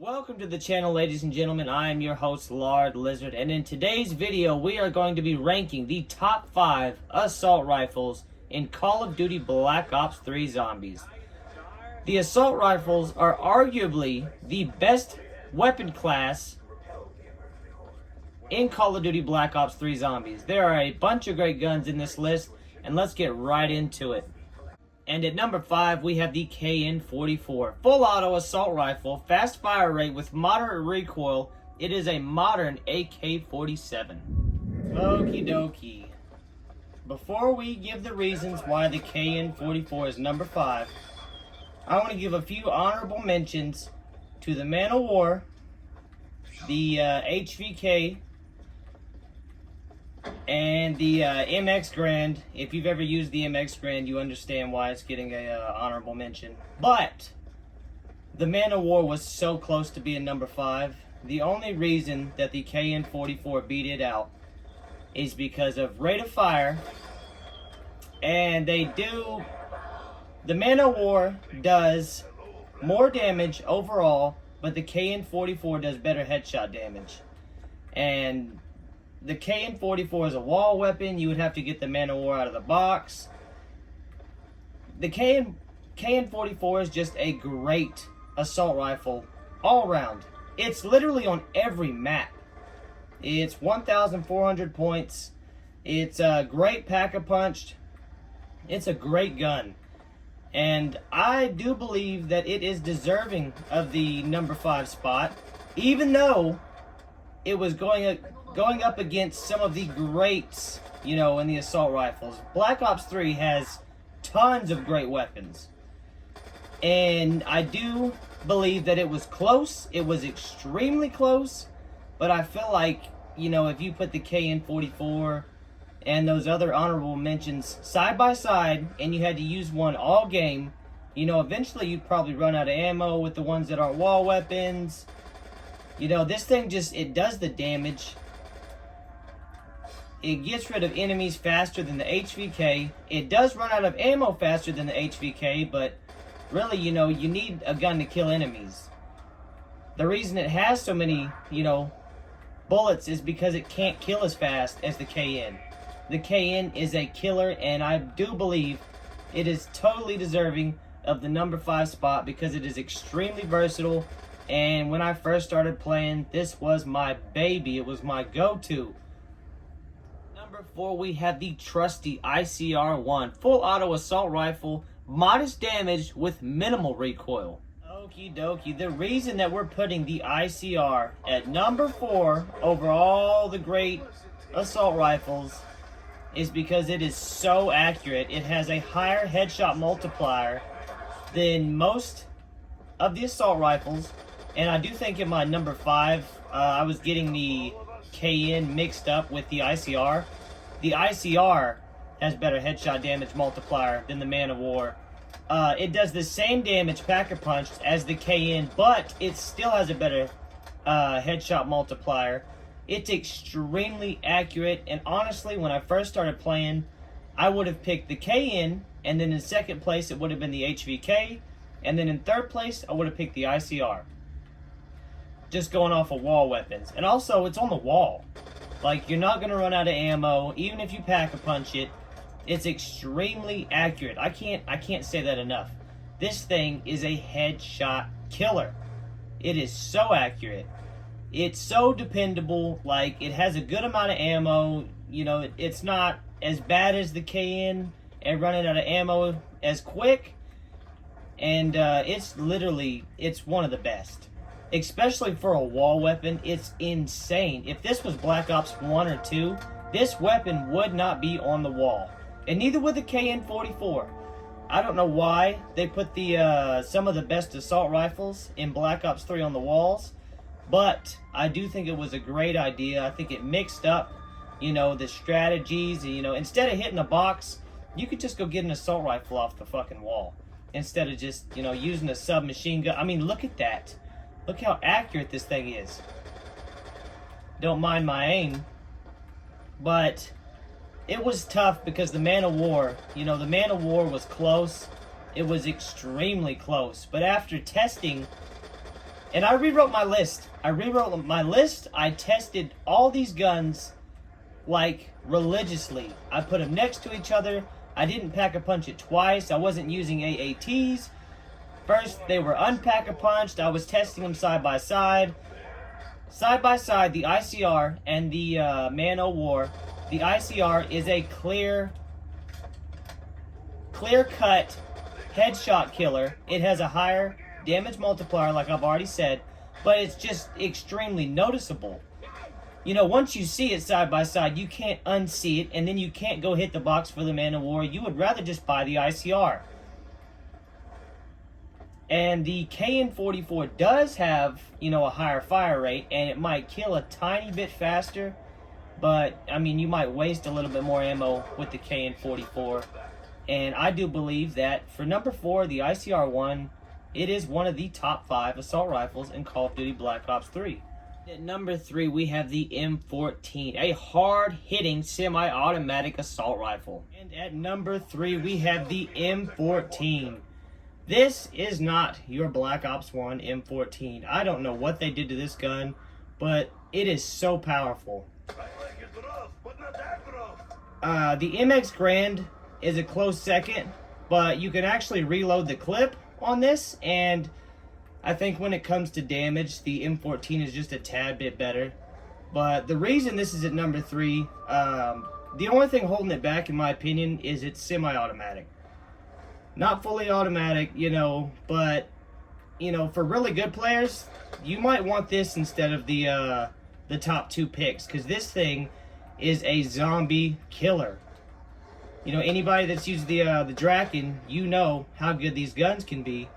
Welcome to the channel, ladies and gentlemen. I am your host, Lard Lizard, and in today's video, we are going to be ranking the top 5 assault rifles in Call of Duty Black Ops 3 Zombies. The assault rifles are arguably the best weapon class in Call of Duty Black Ops 3 Zombies. There are a bunch of great guns in this list, and let's get right into it. And at number 5, we have the KN-44. Full auto assault rifle, fast fire rate with moderate recoil. It is a modern AK-47. Okie dokie. Before we give the reasons why the KN-44 is number 5, I want to give a few honorable mentions to the Man of War, the HVK, and the MX Grand. If you've ever used the MX Grand, you understand why it's getting a honorable mention. But the Man of War was so close to being number 5. The only reason that the KN-44 beat it out is because of rate of fire. And the Man of War does more damage overall, but the KN-44 does better headshot damage. And the KN-44 is a wall weapon. You would have to get the Man of War out of the box. The KN-44 is just a great assault rifle all around. It's literally on every map. It's 1,400 points. It's a great pack-a-punch. It's a great gun. And I do believe that it is deserving of the number 5 spot, even though it was going up against some of the greats, in the assault rifles. Black Ops 3 has tons of great weapons. And I do believe that it was close. It was extremely close. But I feel like, if you put the KN-44 and those other honorable mentions side by side, and you had to use one all game, eventually you'd probably run out of ammo with the ones that aren't wall weapons. This thing it does the damage. It gets rid of enemies faster than the HVK. It does run out of ammo faster than the HVK, but really, you need a gun to kill enemies. The reason it has so many, bullets is because it can't kill as fast as the KN. The KN is a killer, and I do believe it is totally deserving of the number 5 spot because it is extremely versatile. And when I first started playing, this was my baby. It was my go-to. Number 4, we have the trusty ICR-1. Full auto assault rifle, modest damage with minimal recoil. Okie dokie. The reason that we're putting the ICR at number 4 over all the great assault rifles is because it is so accurate. It has a higher headshot multiplier than most of the assault rifles. And I do think in my number 5, I was getting the KN mixed up with the ICR. The ICR has better headshot damage multiplier than the Man of War. It does the same damage pack-a-punch as the KN, but it still has a better headshot multiplier. It's extremely accurate, and honestly, when I first started playing, I would have picked the KN, and then in second place, it would have been the HVK, and then in third place, I would have picked the ICR. Just going off of wall weapons. And also, it's on the wall. Like, you're not going to run out of ammo, even if you pack-a-punch it. It's extremely accurate. I can't say that enough. This thing is a headshot killer. It is so accurate. It's so dependable. Like, it has a good amount of ammo. It's not as bad as the KN and running out of ammo as quick. And it's one of the best. Especially for a wall weapon, it's insane. If this was Black Ops 1 or 2, this weapon would not be on the wall. And neither would the KN-44. I don't know why they put some of the best assault rifles in Black Ops 3 on the walls, but I do think it was a great idea. I think it mixed up, the strategies. Instead of hitting a box, you could just go get an assault rifle off the fucking wall instead of just, using a submachine gun. I mean, look at that. Look how accurate this thing is. Don't mind my aim. But it was tough because the Man of War, the Man of War was close. It was extremely close. But after testing And I rewrote my list. I tested all these guns like religiously. I put them next to each other. I didn't pack-a-punch it twice. I wasn't using AATs. First, they were unpack-a-punched. I was testing them side by side. Side by side, the ICR and the Man-O-War. The ICR is a clear-cut headshot killer. It has a higher damage multiplier, like I've already said, but it's just extremely noticeable. You know, once you see it side by side, you can't unsee it, and then you can't go hit the box for the Man-O-War. You would rather just buy the ICR. And the KN-44 does have, you know, a higher fire rate, and it might kill a tiny bit faster, but, I mean, you might waste a little bit more ammo with the KN-44. And I do believe that for number 4, the ICR-1, it is one of the top 5 assault rifles in Call of Duty Black Ops 3. At number 3, we have the M14, a hard-hitting semi-automatic assault rifle. And at number 3, we have the M14. This is not your Black Ops 1 M14. I don't know what they did to this gun, but it is so powerful. The MX Grand is a close second, but you can actually reload the clip on this, and I think when it comes to damage, the M14 is just a tad bit better. But the reason this is at number 3, the only thing holding it back, in my opinion, is it's semi-automatic. Not fully automatic, you know, but, you know, for really good players, you might want this instead of the top 2 picks, because this thing is a zombie killer. You know, anybody that's used the Draken, you know how good these guns can be.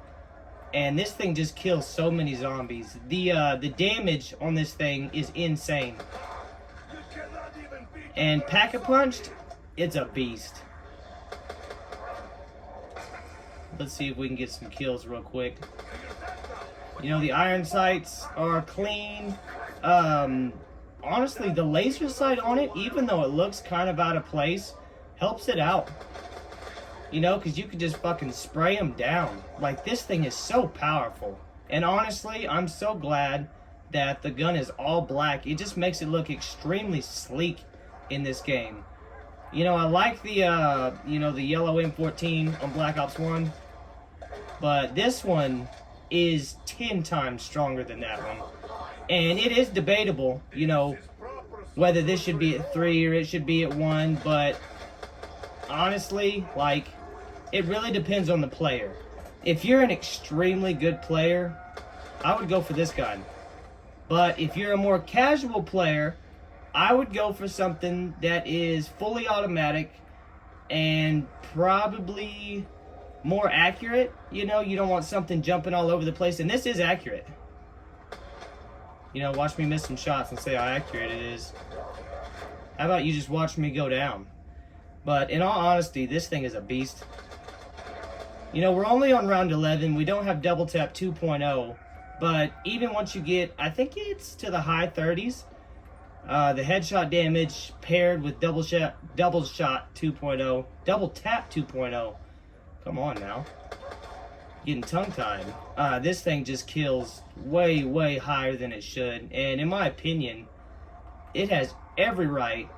And this thing just kills so many zombies. The damage on this thing is insane. And pack-a-punched, it's a beast. Let's see if we can get some kills real quick. You know, the iron sights are clean. Honestly, the laser sight on it, even though it looks kind of out of place, helps it out. You know, because you could just fucking spray them down. Like, this thing is so powerful. And honestly, I'm so glad that the gun is all black. It just makes it look extremely sleek in this game. You know, I like the, you know, the yellow M14 on Black Ops 1. But this one is 10 times stronger than that one. And it is debatable, you know, whether this should be at 3 or it should be at 1. But honestly, like, it really depends on the player. If you're an extremely good player, I would go for this gun. But if you're a more casual player, I would go for something that is fully automatic and probably more accurate. You know, you don't want something jumping all over the place. And this is accurate. You know, watch me miss some shots and say how accurate it is. How about you just watch me go down? But in all honesty, this thing is a beast. You know, we're only on round 11. We don't have Double Tap 2.0. But even once you get, I think it's to the high 30s, the headshot damage paired with double shot 2.0, Double Tap 2.0. Come on now. Getting tongue-tied. This thing just kills way, way higher than it should. And in my opinion, it has every right,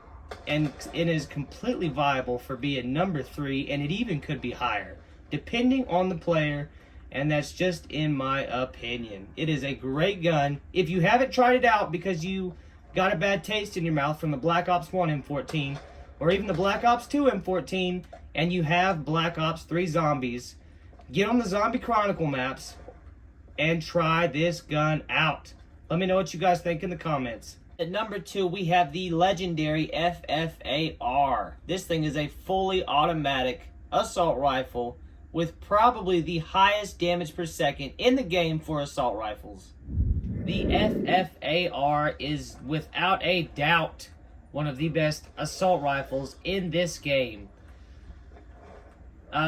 and it is completely viable for being number 3, and it even could be higher, depending on the player, and that's just in my opinion. It is a great gun. If you haven't tried it out because you got a bad taste in your mouth from the Black Ops 1 M14, or even the Black Ops 2 M14, and you have Black Ops 3 Zombies, get on the Zombie Chronicle maps and try this gun out. Let me know what you guys think in the comments. At number 2, we have the legendary FFAR. This thing is a fully automatic assault rifle with probably the highest damage per second in the game for assault rifles. The FFAR is without a doubt one of the best assault rifles in this game.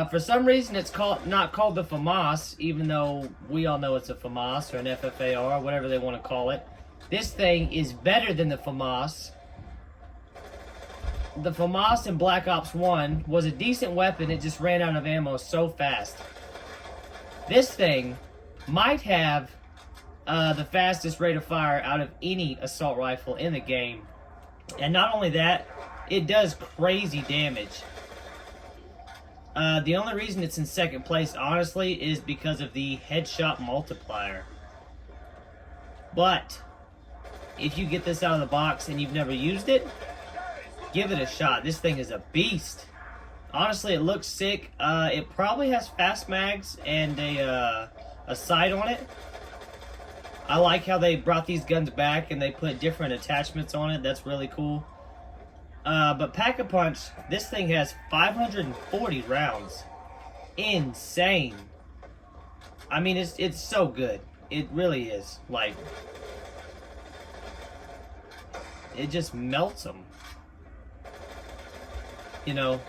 For some reason, it's not called the FAMAS, even though we all know it's a FAMAS or an FFAR, whatever they want to call it. This thing is better than the FAMAS. The FAMAS in Black Ops 1 was a decent weapon, it just ran out of ammo so fast. This thing might have the fastest rate of fire out of any assault rifle in the game. And not only that, it does crazy damage. The only reason it's in second place, honestly, is because of the headshot multiplier. But if you get this out of the box and you've never used it, give it a shot. This thing is a beast. Honestly, it looks sick. It probably has fast mags and a sight on it. I like how they brought these guns back and they put different attachments on it. That's really cool. But Pack-a-Punch, this thing has 540 rounds. Insane. I mean, it's so good. It really is. Like, it just melts them. You know.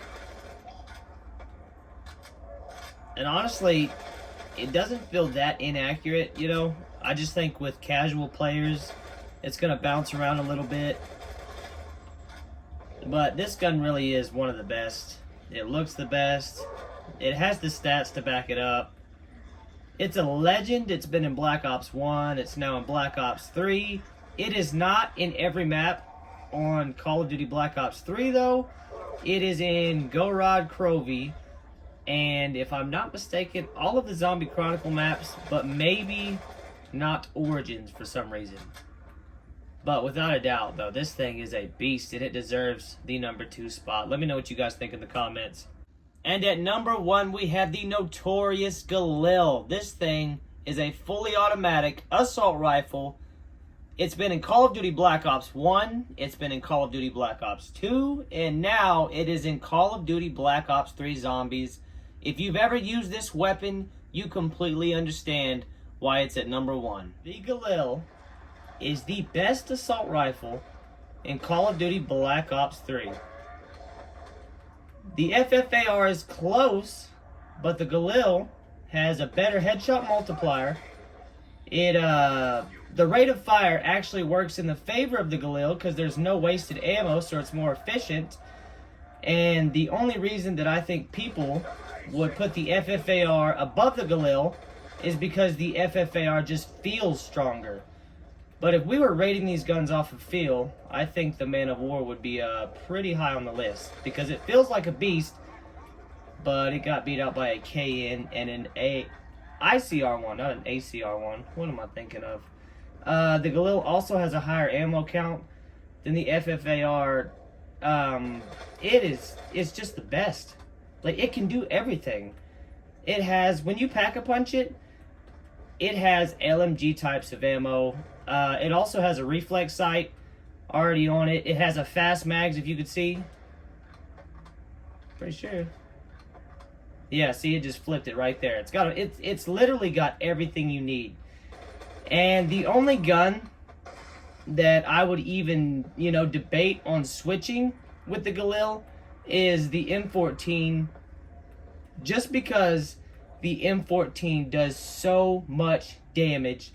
And honestly, it doesn't feel that inaccurate, you know. I just think with casual players, it's going to bounce around a little bit. But this gun really is one of the best. It looks the best. It has the stats to back it up. It's a legend. It's been in Black Ops 1. It's now in Black Ops 3. It is not in every map on Call of Duty Black Ops 3, though. It is in Gorod Krovi. And if I'm not mistaken, all of the Zombie Chronicle maps, but maybe not Origins for some reason. But without a doubt, though, this thing is a beast, and it deserves the number 2 spot. Let me know what you guys think in the comments. And at number 1, we have the notorious Galil. This thing is a fully automatic assault rifle. It's been in Call of Duty Black Ops 1, it's been in Call of Duty Black Ops 2, and now it is in Call of Duty Black Ops 3 Zombies. If you've ever used this weapon, you completely understand why it's at number 1. The Galil is the best assault rifle in Call of Duty Black Ops 3. The FFAR is close, but the Galil has a better headshot multiplier. The rate of fire actually works in the favor of the Galil because there's no wasted ammo, so it's more efficient. And the only reason that I think people would put the FFAR above the Galil is because the FFAR just feels stronger. But if we were rating these guns off of feel, I think the Man of War would be pretty high on the list. Because it feels like a beast, but it got beat out by a KN and an ICR1, not an ACR1. What am I thinking of? The Galil also has a higher ammo count than the FFAR. It's just the best. Like, it can do everything. It has, when you Pack-a-Punch it, it has LMG types of ammo. It also has a reflex sight already on it. It has a fast mags, if you could see. Pretty sure. Yeah, see, it just flipped it right there. It's literally got everything you need. And the only gun that I would even, debate on switching with the Galil is the M14, just because the M14 does so much damage,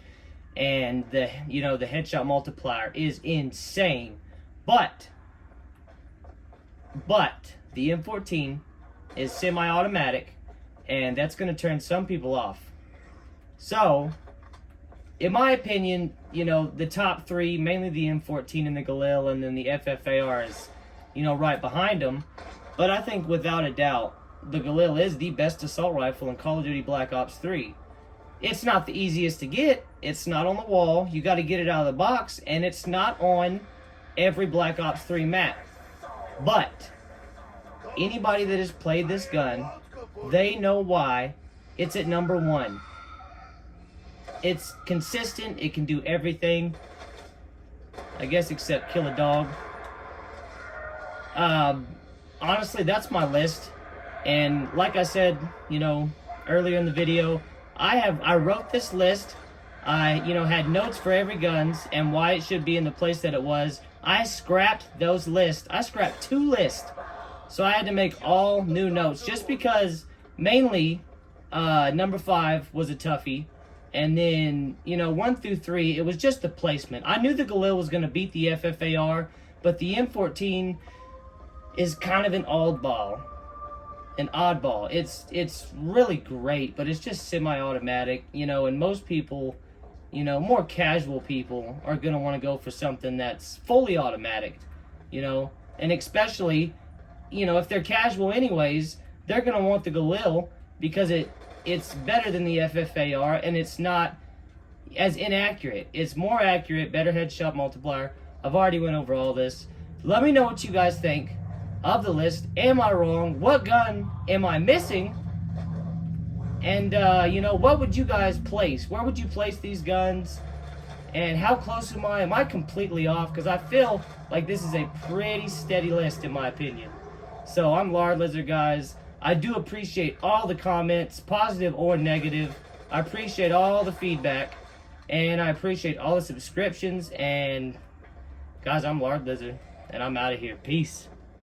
and the headshot multiplier is insane. But the M14 is semi-automatic, and that's going to turn some people off. So, in my opinion, the top 3, mainly the M14 and the Galil, and then the FFAR is, right behind them. But I think without a doubt, the Galil is the best assault rifle in Call of Duty Black Ops 3. It's not the easiest to get. It's not on the wall. You got to get it out of the box, and it's not on every Black Ops 3 map. But anybody that has played this gun, they know why it's at number 1. It's consistent. It can do everything, I guess, except kill a dog. Honestly, that's my list. And like I said, earlier in the video, I wrote this list. I, had notes for every guns and why it should be in the place that it was. I scrapped those lists. I scrapped 2 lists. So I had to make all new notes just because mainly number 5 was a toughie. And then, 1 through 3, it was just the placement. I knew the Galil was going to beat the FFAR, but the M14 is kind of an oddball. It's really great, but it's just semi-automatic, and most people you know, more casual people are going to want to go for something that's fully automatic, you know, and especially, you know, if they're casual anyways, they're going to want the Galil because it's better than the FFAR, and it's not as inaccurate. It's more accurate, better headshot multiplier. I've already went over all this. Let me know what you guys think of the list. Am I wrong? What gun am I missing? And, you know, what would you guys place? Where would you place these guns? And how close am I? Am I completely off? Because I feel like this is a pretty steady list, in my opinion. So, I'm Lard Lizard, guys. I do appreciate all the comments, positive or negative. I appreciate all the feedback. And I appreciate all the subscriptions. And, guys, I'm Lard Lizard. And I'm out of here. Peace.